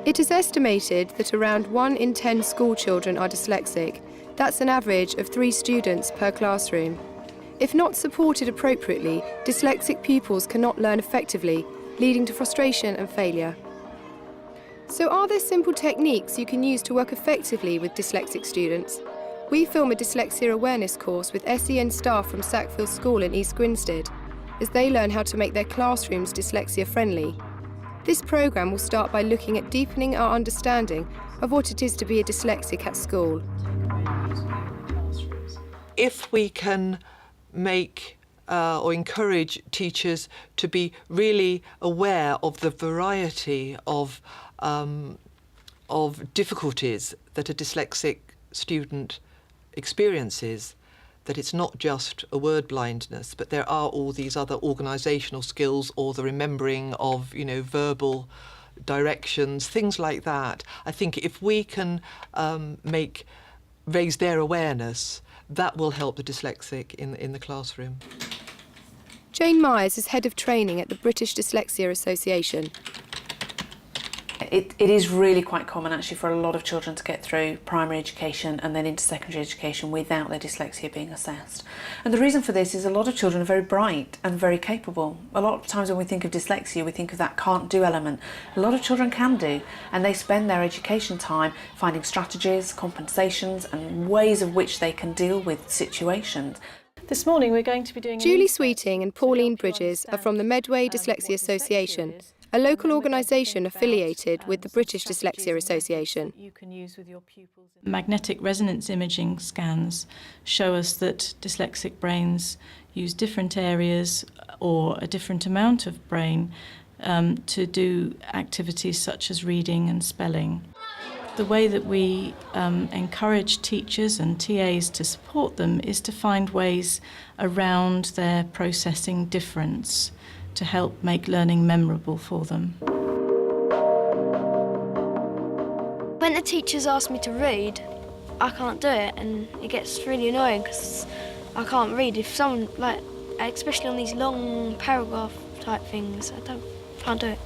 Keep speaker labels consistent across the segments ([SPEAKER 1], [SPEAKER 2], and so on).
[SPEAKER 1] It is estimated that around 1 in 10 school children are dyslexic. That's an average of 3 students per classroom. If not supported appropriately, dyslexic pupils cannot learn effectively, leading to frustration and failure. So are there simple techniques you can use to work effectively with dyslexic students? We film a dyslexia awareness course with SEN staff from Sackville School in East Grinstead, as they learn how to make their classrooms dyslexia friendly. This programme will start by looking at deepening our understanding of what it is to be a dyslexic at school.
[SPEAKER 2] If we can make or encourage teachers to be really aware of the variety of difficulties that a dyslexic student experiences, that it's not just a word blindness, but there are all these other organisational skills or the remembering of, verbal directions, things like that. I think if we can raise their awareness, that will help the dyslexic in the classroom.
[SPEAKER 1] Jane Myers is Head of Training at the British Dyslexia Association.
[SPEAKER 3] It is really quite common actually for a lot of children to get through primary education and then into secondary education without their dyslexia being assessed. And the reason for this is a lot of children are very bright and very capable. A lot of times when we think of dyslexia, we think of that can't do element. A lot of children can do, and they spend their education time finding strategies, compensations and ways of which they can deal with situations.
[SPEAKER 4] This morning we're going to be doing...
[SPEAKER 1] Julie Sweeting and Pauline Bridges are from the Medway Dyslexia Association, a local organisation affiliated with the British Dyslexia Association.
[SPEAKER 4] Magnetic resonance imaging scans show us that dyslexic brains use different areas or a different amount of brain to do activities such as reading and spelling. The way that we encourage teachers and TAs to support them is to find ways around their processing difference to help make learning memorable for them.
[SPEAKER 5] When the teachers ask me to read, I can't do it, and it gets really annoying because I can't read. If someone, especially on these long paragraph type things, I can't do it.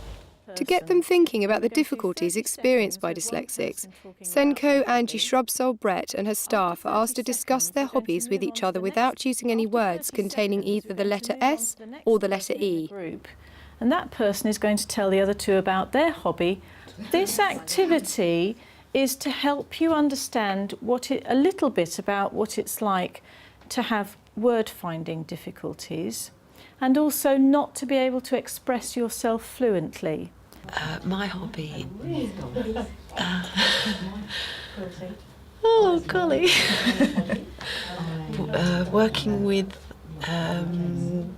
[SPEAKER 1] To get them thinking about the difficulties experienced by dyslexics, Senko Angie Shrubsole-Brett and her staff are asked to discuss their hobbies with each other without using any words containing either the letter S or the letter E.
[SPEAKER 4] And that person is going to tell the other two about their hobby. This activity is to help you understand a little bit about what it's like to have word-finding difficulties and also not to be able to express yourself fluently.
[SPEAKER 6] My hobby. Oh, golly. Working with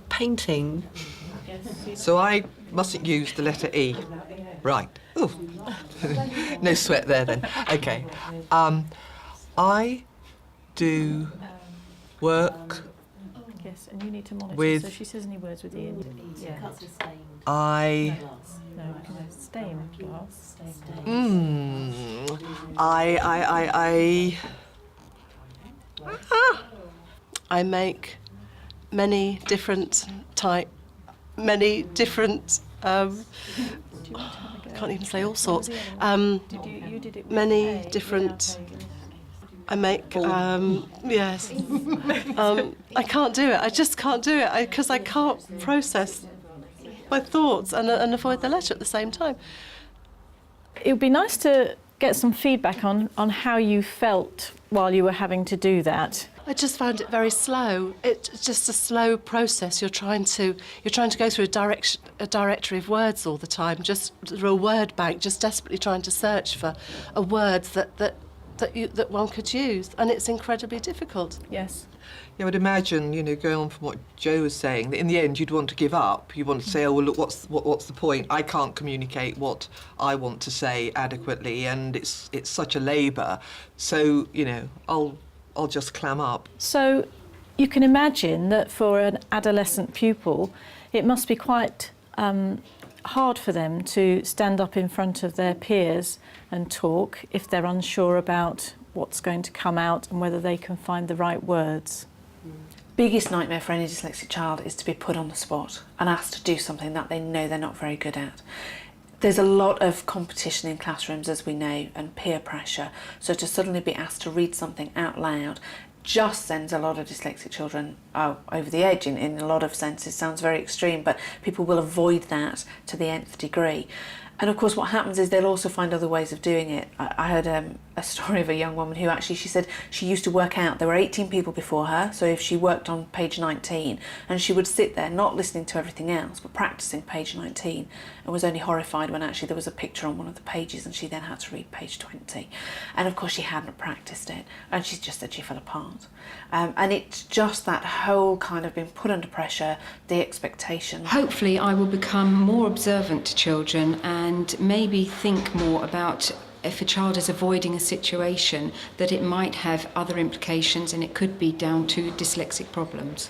[SPEAKER 6] painting.
[SPEAKER 2] So I mustn't use the letter E. Right. Ooh. No sweat there then. OK. I do work.
[SPEAKER 4] Yes, and you need to monitor.
[SPEAKER 2] With
[SPEAKER 4] so she says any words with E in. Yeah.
[SPEAKER 2] I.
[SPEAKER 4] No, stain glass.
[SPEAKER 6] I make many different I can't even say all sorts. Many different. I make, yes. I can't do it. I just can't do it because I can't process my thoughts and avoid the letter at the same time.
[SPEAKER 4] It would be nice to get some feedback on how you felt while you were having to do that.
[SPEAKER 6] I just found it very slow. It's just a slow process. You're trying to go through a directory of words all the time, just through a word bank, just desperately trying to search for a words that one could use, and it's incredibly difficult.
[SPEAKER 4] Yes.
[SPEAKER 2] Yeah, I would imagine, going on from what Jo was saying, that in the end you'd want to give up. You want to say, oh, well, look, what's the point? I can't communicate what I want to say adequately, and it's such a labour. So, I'll just clam up.
[SPEAKER 4] So you can imagine that for an adolescent pupil, it must be quite hard for them to stand up in front of their peers and talk if they're unsure about what's going to come out and whether they can find the right words.
[SPEAKER 3] Biggest nightmare for any dyslexic child is to be put on the spot and asked to do something that they know they're not very good at. There's a lot of competition in classrooms, as we know, and peer pressure. So to suddenly be asked to read something out loud just sends a lot of dyslexic children over the edge in a lot of senses. Sounds very extreme, but people will avoid that to the nth degree. And of course what happens is they'll also find other ways of doing it. I heard a story of a young woman who actually, she said she used to work out, there were 18 people before her, so if she worked on page 19, and she would sit there not listening to everything else but practicing page 19, and was only horrified when actually there was a picture on one of the pages and she then had to read page 20. And of course she hadn't practiced it, and she just said she fell apart. And it's just that whole kind of being put under pressure, the expectation.
[SPEAKER 7] Hopefully I will become more observant to children and maybe think more about if a child is avoiding a situation, that it might have other implications and it could be down to dyslexic problems.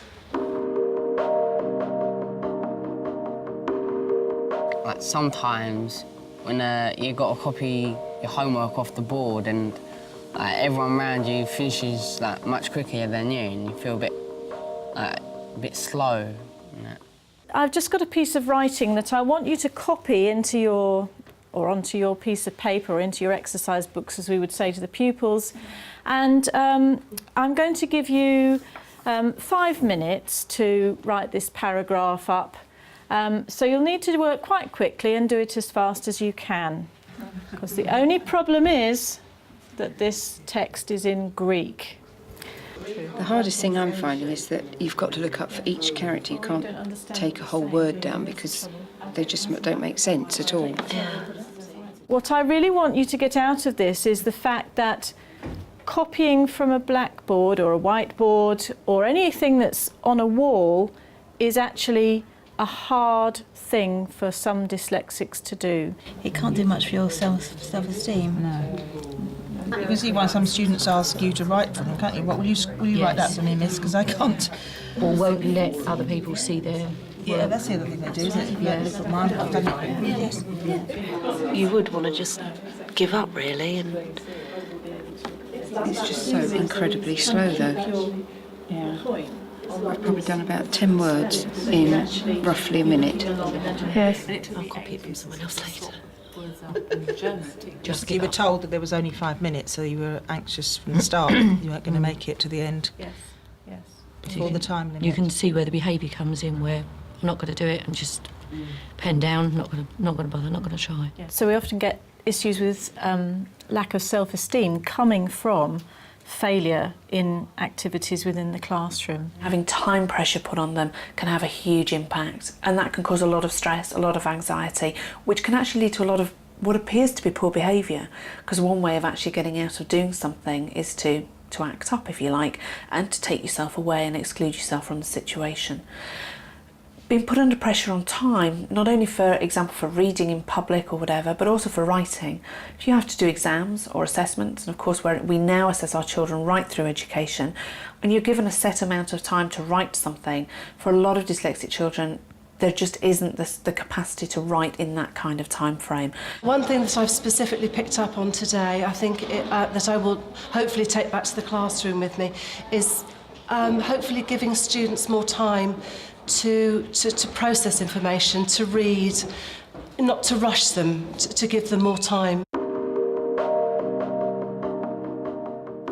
[SPEAKER 8] Like sometimes when you got to copy your homework off the board and everyone around you finishes like much quicker than you, and you feel a bit slow. And that.
[SPEAKER 4] I've just got a piece of writing that I want you to copy into your, or onto your piece of paper, or into your exercise books, as we would say to the pupils. And I'm going to give you 5 minutes to write this paragraph up. So you'll need to work quite quickly and do it as fast as you can. Because the only problem is that this text is in Greek.
[SPEAKER 7] The hardest thing I'm finding is that you've got to look up for each character. You can't take a whole word down because they just don't make sense at all.
[SPEAKER 4] What I really want you to get out of this is the fact that copying from a blackboard or a whiteboard or anything that's on a wall is actually a hard thing for some dyslexics to do.
[SPEAKER 9] It can't do much for your self-esteem.
[SPEAKER 10] No. You can see why some students ask you to write for them, can't you? What will you write that for me, miss? Because I can't.
[SPEAKER 9] Or won't let other people see their...
[SPEAKER 10] Yeah, that's the other thing they do, isn't it?
[SPEAKER 9] Yeah.
[SPEAKER 10] Look at mine, I've done it.
[SPEAKER 9] Yes.
[SPEAKER 11] Yeah. You would want to just give up, really, and...
[SPEAKER 7] It's just so incredibly slow, though.
[SPEAKER 9] Yeah.
[SPEAKER 7] I've probably done about 10 words in roughly a minute.
[SPEAKER 4] Yes.
[SPEAKER 11] I'll copy it from someone else later.
[SPEAKER 10] Just you were told that there was only 5 minutes, so you were anxious from the start. You weren't going to make it to the end.
[SPEAKER 4] Yes. Yes.
[SPEAKER 10] Before the time limit.
[SPEAKER 9] You can see where the behaviour comes in, where I'm not going to do it and just pen down, not going to bother, not going to try.
[SPEAKER 4] Yeah. So we often get issues with lack of self-esteem coming from failure in activities within the classroom.
[SPEAKER 3] Having time pressure put on them can have a huge impact, and that can cause a lot of stress, a lot of anxiety, which can actually lead to a lot of what appears to be poor behaviour, because one way of actually getting out of doing something is to act up, if you like, and to take yourself away and exclude yourself from the situation. Being put under pressure on time, not only for example for reading in public or whatever, but also for writing. If you have to do exams or assessments, and of course we now assess our children right through education, and you're given a set amount of time to write something, for a lot of dyslexic children there just isn't the capacity to write in that kind of time frame.
[SPEAKER 6] One thing that I've specifically picked up on today, I think that I will hopefully take back to the classroom with me, is hopefully giving students more time to process information, to read, not to rush them, to give them more time.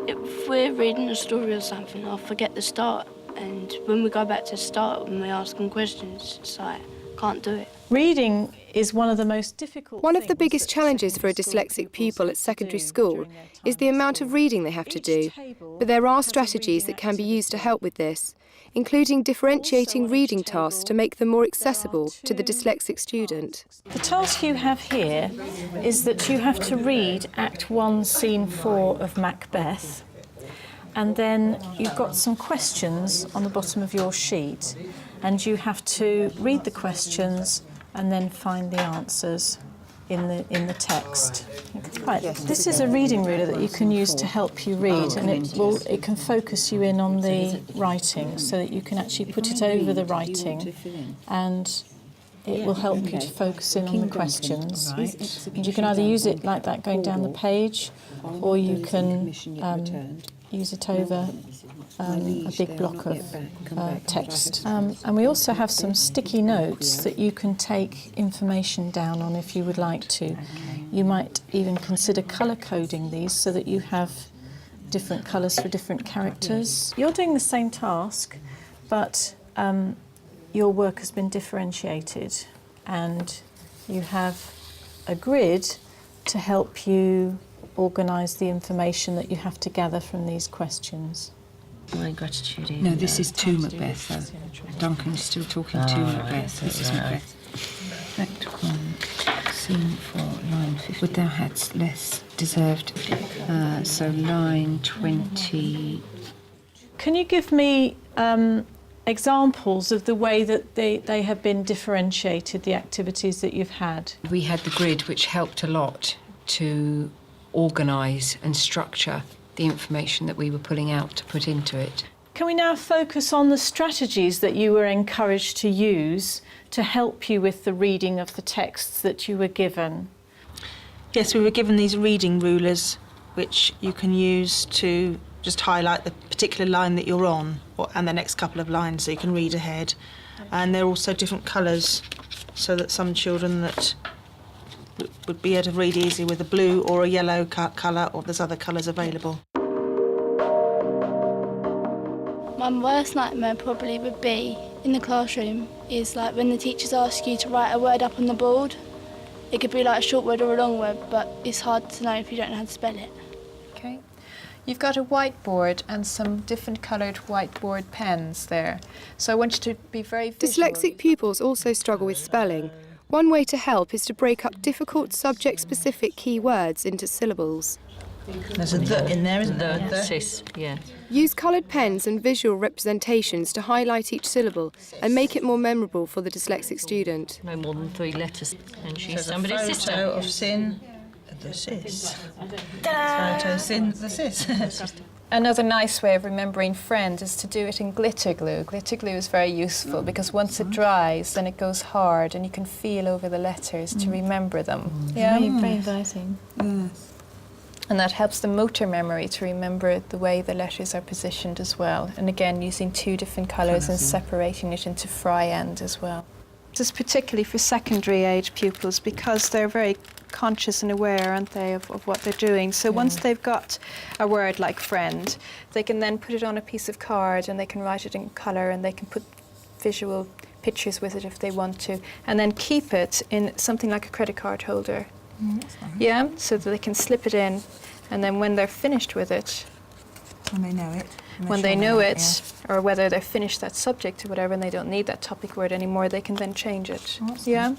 [SPEAKER 5] If we're reading a story or something, I'll forget the start, and when we go back to the start, when we ask them questions, it's like, can't do it.
[SPEAKER 4] Reading is one of the most difficult
[SPEAKER 1] One of the biggest challenges for a dyslexic pupil at secondary school is the amount of reading they have to do, but there are strategies that can be used to help with this, including differentiating reading tasks to make them more accessible to the dyslexic student.
[SPEAKER 4] The task you have here is that you have to read Act 1, Scene 4 of Macbeth, and then you've got some questions on the bottom of your sheet, and you have to read the questions and then find the answers in the text. Right, this is a reading ruler that you can use to help you read, and it can focus you in on the writing so that you can actually put it over the writing, and it will help you to focus in on the questions. And you can either use it like that going down the page, or you can use it over a big block of text. And we also have some sticky notes that you can take information down on if you would like to. You might even consider colour coding these so that you have different colours for different characters. You're doing the same task, but your work has been differentiated and you have a grid to help you organise the information that you have to gather from these questions.
[SPEAKER 11] My gratitude is...
[SPEAKER 7] No, this is to Macbeth, though. Duncan is still talking to Macbeth. This is Macbeth. Act 1, scene 4, line 50. Would thou hadst less deserved... so line 20...
[SPEAKER 4] Can you give me examples of the way that they have been differentiated, the activities that you've had?
[SPEAKER 7] We had the grid, which helped a lot to organise and structure the information that we were pulling out to put into it.
[SPEAKER 4] Can we now focus on the strategies that you were encouraged to use to help you with the reading of the texts that you were given?
[SPEAKER 10] Yes, we were given these reading rulers, which you can use to just highlight the particular line that you're on and the next couple of lines so you can read ahead. And they're also different colours, so that some children that would be able to read easy with a blue or a yellow colour, or there's other colours available.
[SPEAKER 12] My worst nightmare probably would be in the classroom is like when the teachers ask you to write a word up on the board. It could be like a short word or a long word, but it's hard to know if you don't know how to spell it.
[SPEAKER 13] Okay. You've got a whiteboard and some different coloured whiteboard pens there. So I want you to be very visual.
[SPEAKER 1] Dyslexic pupils also struggle with spelling. One way to help is to break up difficult subject-specific key words into syllables.
[SPEAKER 10] There's a the in there, isn't there?
[SPEAKER 9] The sis, yeah.
[SPEAKER 1] Use coloured pens and visual representations to highlight each syllable and make it more memorable for the dyslexic student.
[SPEAKER 9] No more than 3 letters. And she's
[SPEAKER 10] There's
[SPEAKER 9] somebody's
[SPEAKER 10] a photo
[SPEAKER 9] sister.
[SPEAKER 10] of Sin, the sis. Photo of Sin, the sis.
[SPEAKER 13] Another nice way of remembering friend is to do it in glitter glue. Glitter glue is very useful because once it dries, then it goes hard and you can feel over the letters to remember them. Yeah,
[SPEAKER 4] Very inviting.
[SPEAKER 13] and that helps the motor memory to remember the way the letters are positioned as well. And again, using 2 different colours and separating it into fry end as well. This is particularly for secondary age pupils because they're very conscious and aware, aren't they, of what they're doing. So once they've got a word like friend, they can then put it on a piece of card and they can write it in colour and they can put visual pictures with it if they want to, and then keep it in something like a credit card holder. Yeah, so that they can slip it in, and then when they're finished with it,
[SPEAKER 10] When they know it.
[SPEAKER 13] when they know it, or whether they're finished that subject or whatever and they don't need that topic word anymore, they can then change it. Yeah?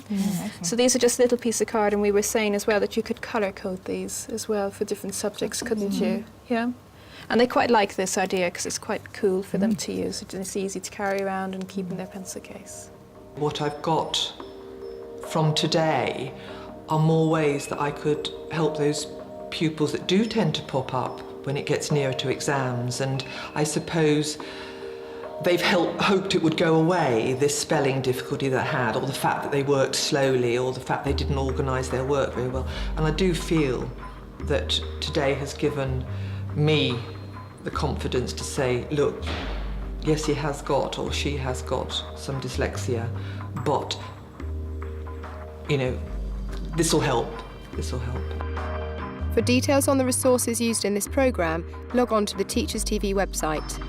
[SPEAKER 13] So these are just a little piece of card, and we were saying as well that you could colour code these as well for different subjects, couldn't you? Yeah? And they quite like this idea because it's quite cool for them to use. It's easy to carry around and keep in their pencil case.
[SPEAKER 2] What I've got from today are more ways that I could help those pupils that do tend to pop up when it gets nearer to exams, and I suppose they've hoped it would go away, this spelling difficulty they had, or the fact that they worked slowly, or the fact they didn't organise their work very well. And I do feel that today has given me the confidence to say, look, yes, he has got, or she has got some dyslexia, but, you know, this will help. This will help.
[SPEAKER 1] For details on the resources used in this programme, log on to the Teachers TV website.